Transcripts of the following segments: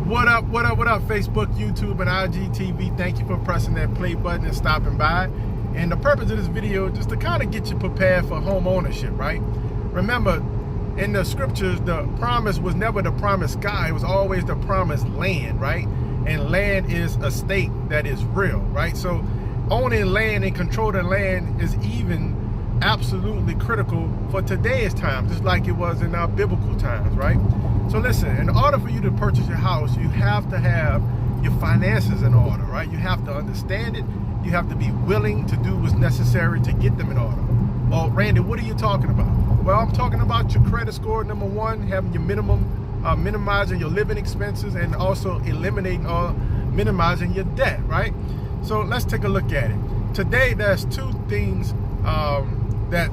What up, Facebook, YouTube, and IGTV? Thank you for pressing that play button and stopping by. And the purpose of this video is just to kind of get you prepared for home ownership, right? Remember, in the scriptures, the promise was never the promised sky. It was always the promised land, right? And land is a state that is real, right? So owning land and controlling land is even absolutely critical for today's time, just like it was in our biblical times, right? So listen, in order for you to purchase your house, you have to have your finances in order, right? You have to understand it. You have to be willing to do what's necessary to get them in order. Well, Randy, what are you talking about? Well, I'm talking about your credit score, number one, having your minimizing your living expenses, and also eliminating or minimizing your debt, right? So let's take a look at it. Today, there's two things that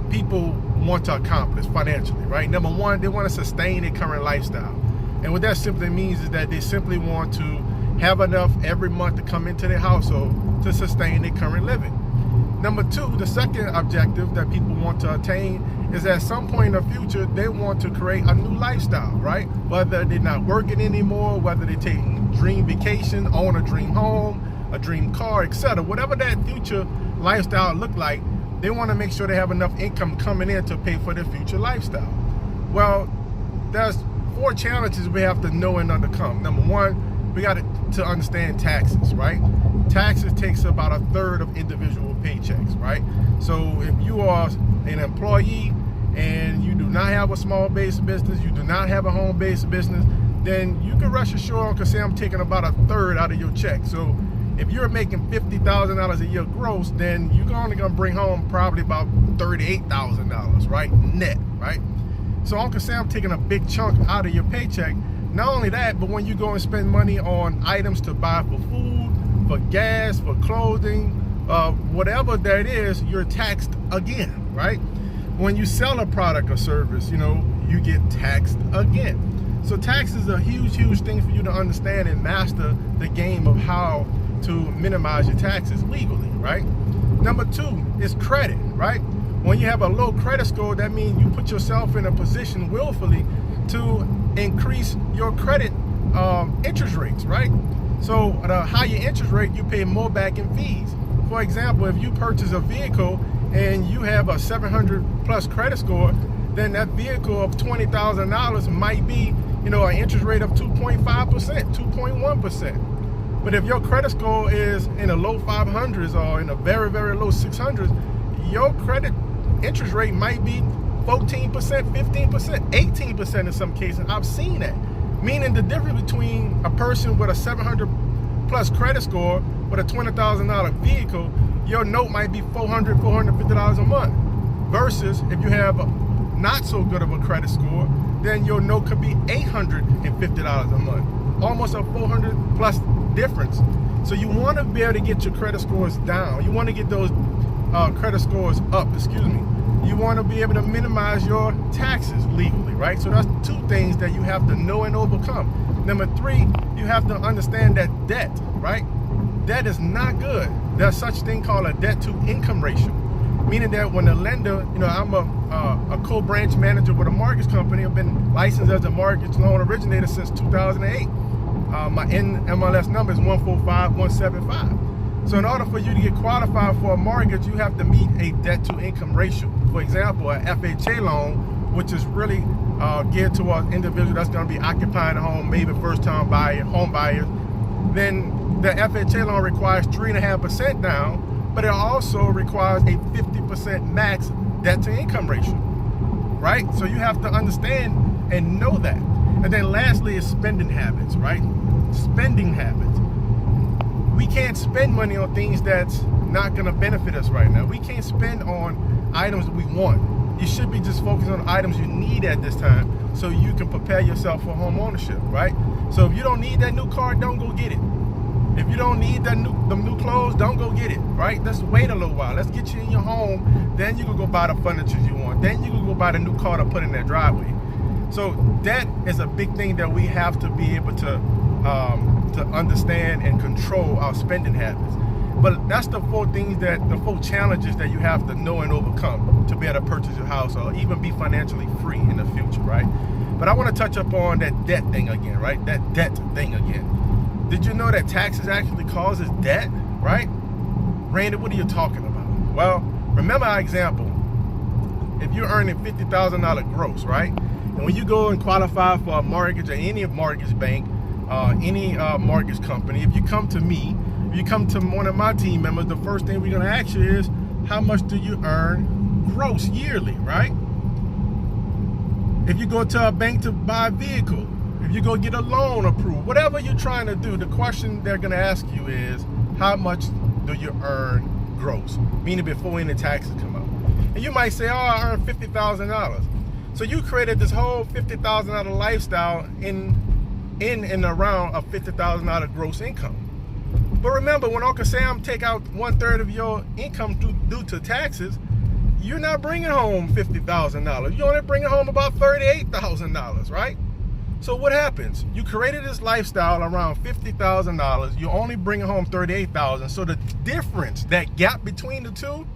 people want to accomplish financially, right? Number one, they want to sustain their current lifestyle. And what that simply means is that they simply want to have enough every month to come into their household to sustain their current living. Number two, the second objective that people want to attain is at some point in the future, they want to create a new lifestyle, right? Whether they're not working anymore, whether they're taking dream vacation, own a dream home, a dream car, etc. Whatever that future lifestyle look like, they want to make sure they have enough income coming in to pay for their future lifestyle. Well, there's four challenges we have to know and overcome. Number one, we got to understand taxes, right? Taxes takes about a third of individual paychecks, right? So if you are an employee and you do not have a small-based business, you do not have a home-based business, then you can rest assured, because say I'm taking about a third out of your check. So if you're making $50,000 a year gross, then you're only gonna bring home probably about $38,000, right? Net, right? So Uncle Sam taking a big chunk out of your paycheck. Not only that, but when you go and spend money on items to buy for food, for gas, for clothing, whatever that is, you're taxed again, right? When you sell a product or service, you get taxed again. So tax is a huge thing for you to understand and master the game of how to minimize your taxes legally, right? Number two is credit, right? When you have a low credit score, that means you put yourself in a position willfully to increase your credit interest rates, right? So the higher interest rate, you pay more back in fees. For example, if you purchase a vehicle and you have a 700 plus credit score, then that vehicle of $20,000 might be, an interest rate of 2.5%, 2.1%. But if your credit score is in the low 500s or in a very low 600s, your credit interest rate might be 14%, 15%, 18% in some cases. I've seen that. Meaning the difference between a person with a 700 plus credit score with a $20,000 vehicle, your note might be $400, $450 a month. Versus if you have not so good of a credit score, then your note could be $850 a month. Almost a 400 plus difference. So you want to be able to get your credit scores down. You want to get those credit scores up, You want to be able to minimize your taxes legally, right? So that's two things that you have to know and overcome. Number three, you have to understand that debt, right? Debt is not good. There's such thing called a debt to income ratio. Meaning that when the lender, I'm a co-branch manager with a mortgage company. I've been licensed as a mortgage loan originator since 2008. My NMLS number is 145175. So in order for you to get qualified for a mortgage, you have to meet a debt to income ratio. For example, an FHA loan, which is really geared towards individuals that's going to be occupying a home, maybe first-time home buyers. Then the FHA loan requires 3.5% down, but it also requires a 50% max debt to income ratio, right? So you have to understand and know that. And then lastly is spending habits, right? Spending habits. We can't spend money on things that's not gonna benefit us right now. We can't spend on items that we want. You should be just focused on items you need at this time so you can prepare yourself for home ownership, right? So if you don't need that new car, don't go get it. If you don't need them new clothes, don't go get it, right? Let's wait a little while. Let's get you in your home. Then you can go buy the furniture you want. Then you can go buy the new car to put in that driveway. So debt is a big thing that we have to be able to understand and control our spending habits. But that's the four challenges that you have to know and overcome to be able to purchase your house or even be financially free in the future, right? But I want to touch up on that debt thing again, right? That debt thing again. Did you know that taxes actually causes debt, right? Randy, what are you talking about? Well, remember our example. If you're earning $50,000 gross, right? And when you go and qualify for a mortgage or any mortgage bank, any mortgage company, if you come to me, if you come to one of my team members, the first thing we're going to ask you is, how much do you earn gross yearly, right? If you go to a bank to buy a vehicle, if you go get a loan approved, whatever you're trying to do, the question they're going to ask you is, how much do you earn gross? Meaning before any taxes come out. And you might say, oh, I earn $50,000. So you created this whole $50,000 lifestyle in and around a $50,000 gross income. But remember, when Uncle Sam take out 1/3 of your income due to taxes, you're not bringing home $50,000. You're only bringing home about $38,000, right? So what happens? You created this lifestyle around $50,000. You're only bringing home $38,000. So the difference, that gap between the two,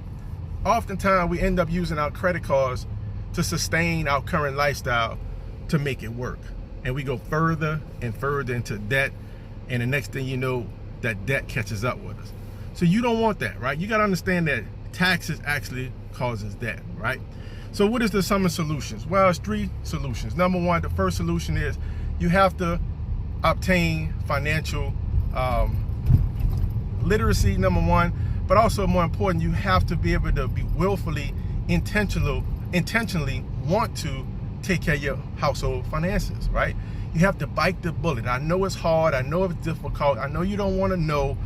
oftentimes we end up using our credit cards to sustain our current lifestyle to make it work. And we go further and further into debt. And the next thing you know, that debt catches up with us. So you don't want that, right? You got to understand that taxes actually causes debt, right? So what is the sum of solutions? Well, it's 3 solutions. Number one, the first solution is you have to obtain financial literacy, number one, but also more important, you have to be able to be willfully, intentionally want to take care of your household finances, right? You have to bite the bullet. I know it's hard. I know it's difficult. I know you don't want to know,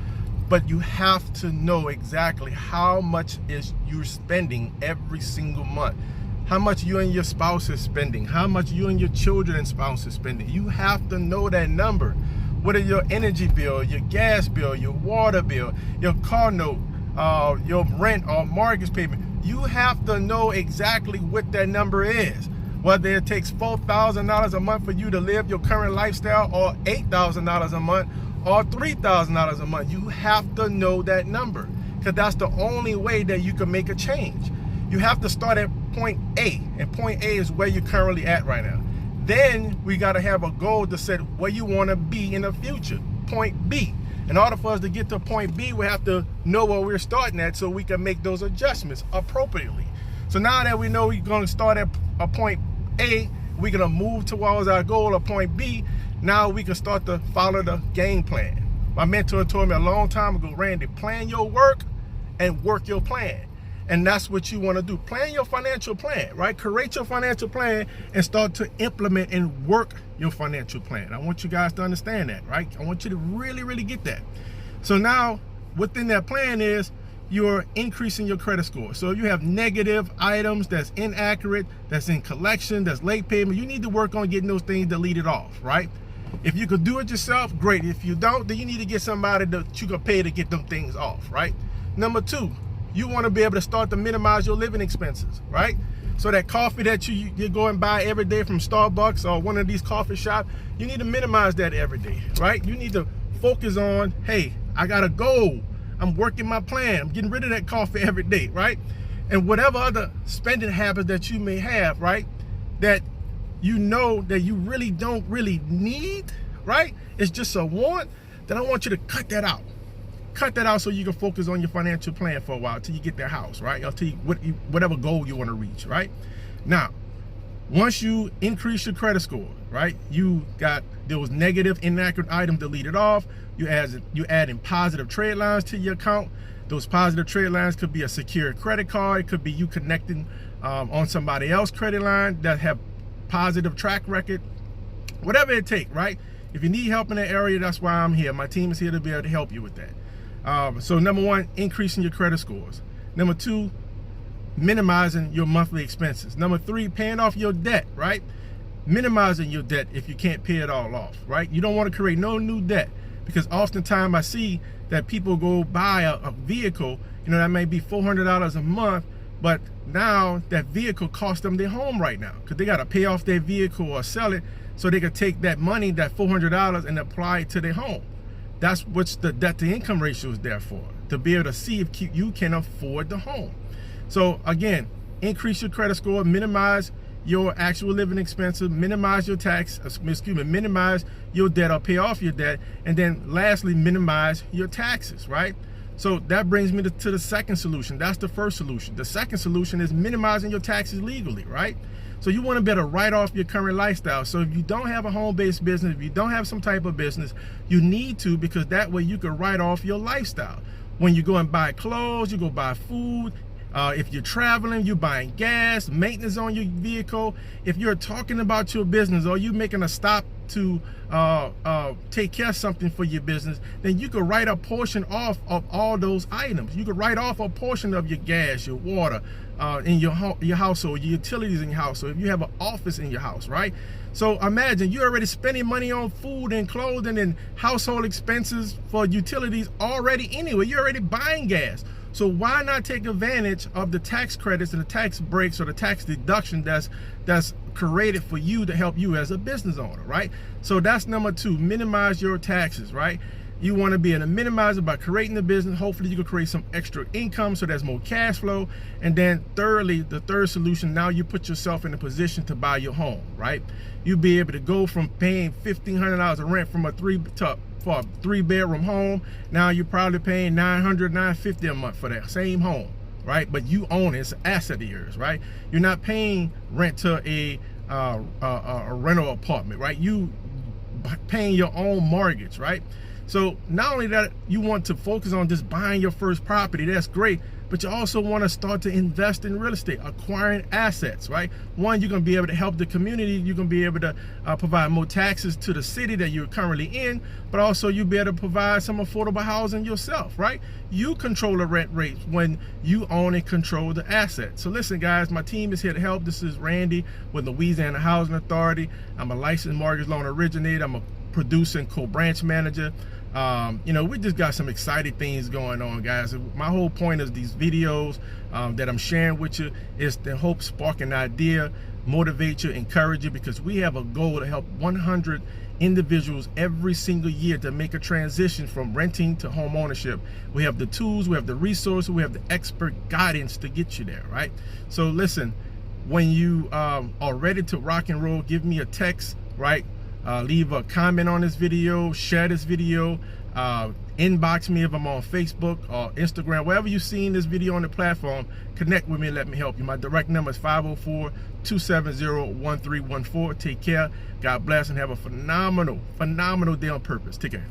but you have to know exactly how much is you're spending every single month, how much you and your spouse is spending, how much you and your children and spouse is spending. You have to know that number. What are your energy bill, your gas bill, your water bill, your car note, your rent or mortgage payment? You have to know exactly what that number is. Whether it takes $4,000 a month for you to live your current lifestyle, or $8,000 a month, or $3,000 a month, you have to know that number, because that's the only way that you can make a change. You have to start at point A, and point A is where you're currently at right now. Then we got to have a goal to set where you want to be in the future, point B. In order for us to get to point B, we have to know where we're starting at so we can make those adjustments appropriately. So now that we know we're going to start at a point A, we're going to move towards our goal of point B. Now we can start to follow the game plan. My mentor told me a long time ago, Randy, plan your work and work your plan. And that's what you want to do. Plan your financial plan, right? Create your financial plan and start to implement and work your financial plan. I want you guys to understand that, right? I want you to really, really get that. So now within that plan is you're increasing your credit score. So if you have negative items, that's inaccurate, that's in collection, that's late payment, you need to work on getting those things deleted off, right? If you could do it yourself, great. If you don't, then you need to get somebody that you can pay to get them things off, right? Number 2, you want to be able to start to minimize your living expenses, right? So that coffee that you go and buy every day from Starbucks or one of these coffee shops, you need to minimize that every day, right? You need to focus on, hey, I got a goal. I'm working my plan. I'm getting rid of that coffee every day, right? And whatever other spending habits that you may have, right, that you know that you really don't really need, right? It's just a want. Then I want you to cut that out. Cut that out so you can focus on your financial plan for a while till you get that house, right? Or till whatever goal you want to reach, right? Now, once you increase your credit score, right? You got those negative, inaccurate items deleted off. You add in positive trade lines to your account. Those positive trade lines could be a secure credit card. It could be you connecting on somebody else's credit line that have positive track record. Whatever it takes, right? If you need help in that area, that's why I'm here. My team is here to be able to help you with that. So number 1, increasing your credit scores. Number 2, minimizing your monthly expenses. Number 3, paying off your debt, right? Minimizing your debt if you can't pay it all off, right? You don't want to create no new debt, because oftentimes I see that people go buy a vehicle, you know, that may be $400 a month, but now that vehicle costs them their home right now, because they got to pay off their vehicle or sell it so they could take that money, that $400, and apply it to their home. That's what the debt to income ratio is there for, to be able to see if you can afford the home. So again, increase your credit score, minimize your actual living expenses, minimize your minimize your debt or pay off your debt, and then lastly, minimize your taxes, right? So that brings me to the second solution. That's the first solution. The second solution is minimizing your taxes legally, right? So you want to be able to write off your current lifestyle. So if you don't have a home-based business, if you don't have some type of business, you need to, because that way you can write off your lifestyle. When you go and buy clothes, you go buy food. If you're traveling, you're buying gas, maintenance on your vehicle. If you're talking about your business or you're making a stop to take care of something for your business, then you could write a portion off of all those items. You could write off a portion of your gas, your water, in your household, your utilities in your house. So if you have an office in your house, right? So imagine you're already spending money on food and clothing and household expenses for utilities already anyway. You're already buying gas. So why not take advantage of the tax credits and the tax breaks or the tax deduction that's created for you to help you as a business owner, right? So that's number two, minimize your taxes, right? You want to be able to minimize it by creating the business. Hopefully you can create some extra income so there's more cash flow. And then thirdly, the third solution, now you put yourself in a position to buy your home, right? You'll be able to go from paying $1,500 of rent from for a 3-bedroom home. Now you're probably paying $900, $950 a month for that same home, right? But you own it, it's an asset of yours, right? You're not paying rent to a rental apartment, right? You paying your own mortgage, right? So not only that, you want to focus on just buying your first property, that's great, but you also want to start to invest in real estate, acquiring assets, right? One, you're going to be able to help the community. You're going to be able to provide more taxes to the city that you're currently in, but also you'll be able to provide some affordable housing yourself, right? You control the rent rates when you own and control the asset. So listen, guys, my team is here to help. This is Randy with Louisiana Housing Authority. I'm a licensed mortgage loan originator. I'm a producer and co-branch manager. You know, we just got some exciting things going on, guys. My whole point of these videos that I'm sharing with you is to hope spark an idea, motivate you, encourage you, because we have a goal to help 100 individuals every single year to make a transition from renting to home ownership. We have the tools, we have the resources, we have the expert guidance to get you there, right? So listen, when you are ready to rock and roll, give me a text, right? Leave a comment on this video, share this video, inbox me if I'm on Facebook or Instagram, wherever you've seen this video on the platform. Connect with me and let me help you. My direct number is 504-270-1314. Take care, God bless, and have a phenomenal day on purpose. Take care.